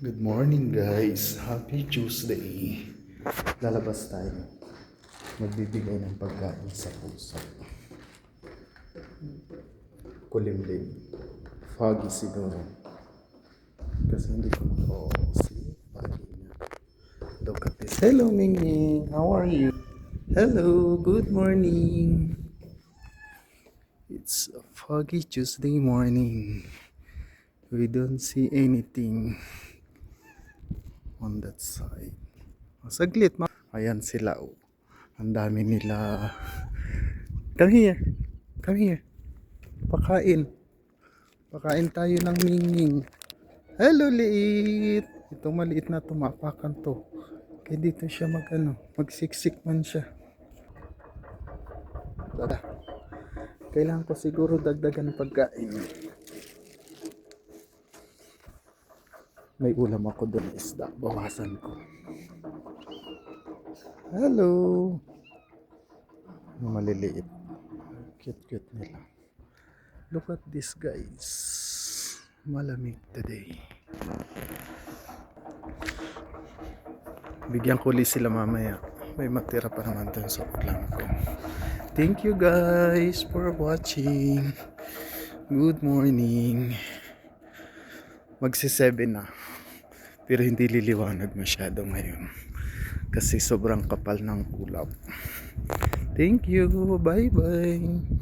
Good morning guys, happy Tuesday. Lalabas tayo. Magbibigay ng pagkain sa puso. Kulimlim. Foggy siguro. Kasi hindi ko see. Foggy na. Look at this. Hello Mingming, how are you? Hello, good morning. It's a foggy Tuesday morning. We don't see anything on that side. Saglit ma. Ayan sila oh. Ang dami nila. Come here. Come here. Pakain. Pakain tayo ng Mingming. Hello liit. Itong maliit na tumapakan to. Kaya dito siya magsiksik man siya. Tara. Kailangan ko siguro dagdagan pagkain. May ulam ako doon isda. Bawasan ko. Hello. Maliliit. Cute nila. Look at this guys. Malamig today. Bigyan ko ulit sila mamaya. May matira pa naman doon sa ulam ko. Thank you guys for watching. Good morning. Magsi-7 na. Pero hindi liliwanag masyado ngayon. Kasi sobrang kapal ng ulap. Thank you. Bye-bye.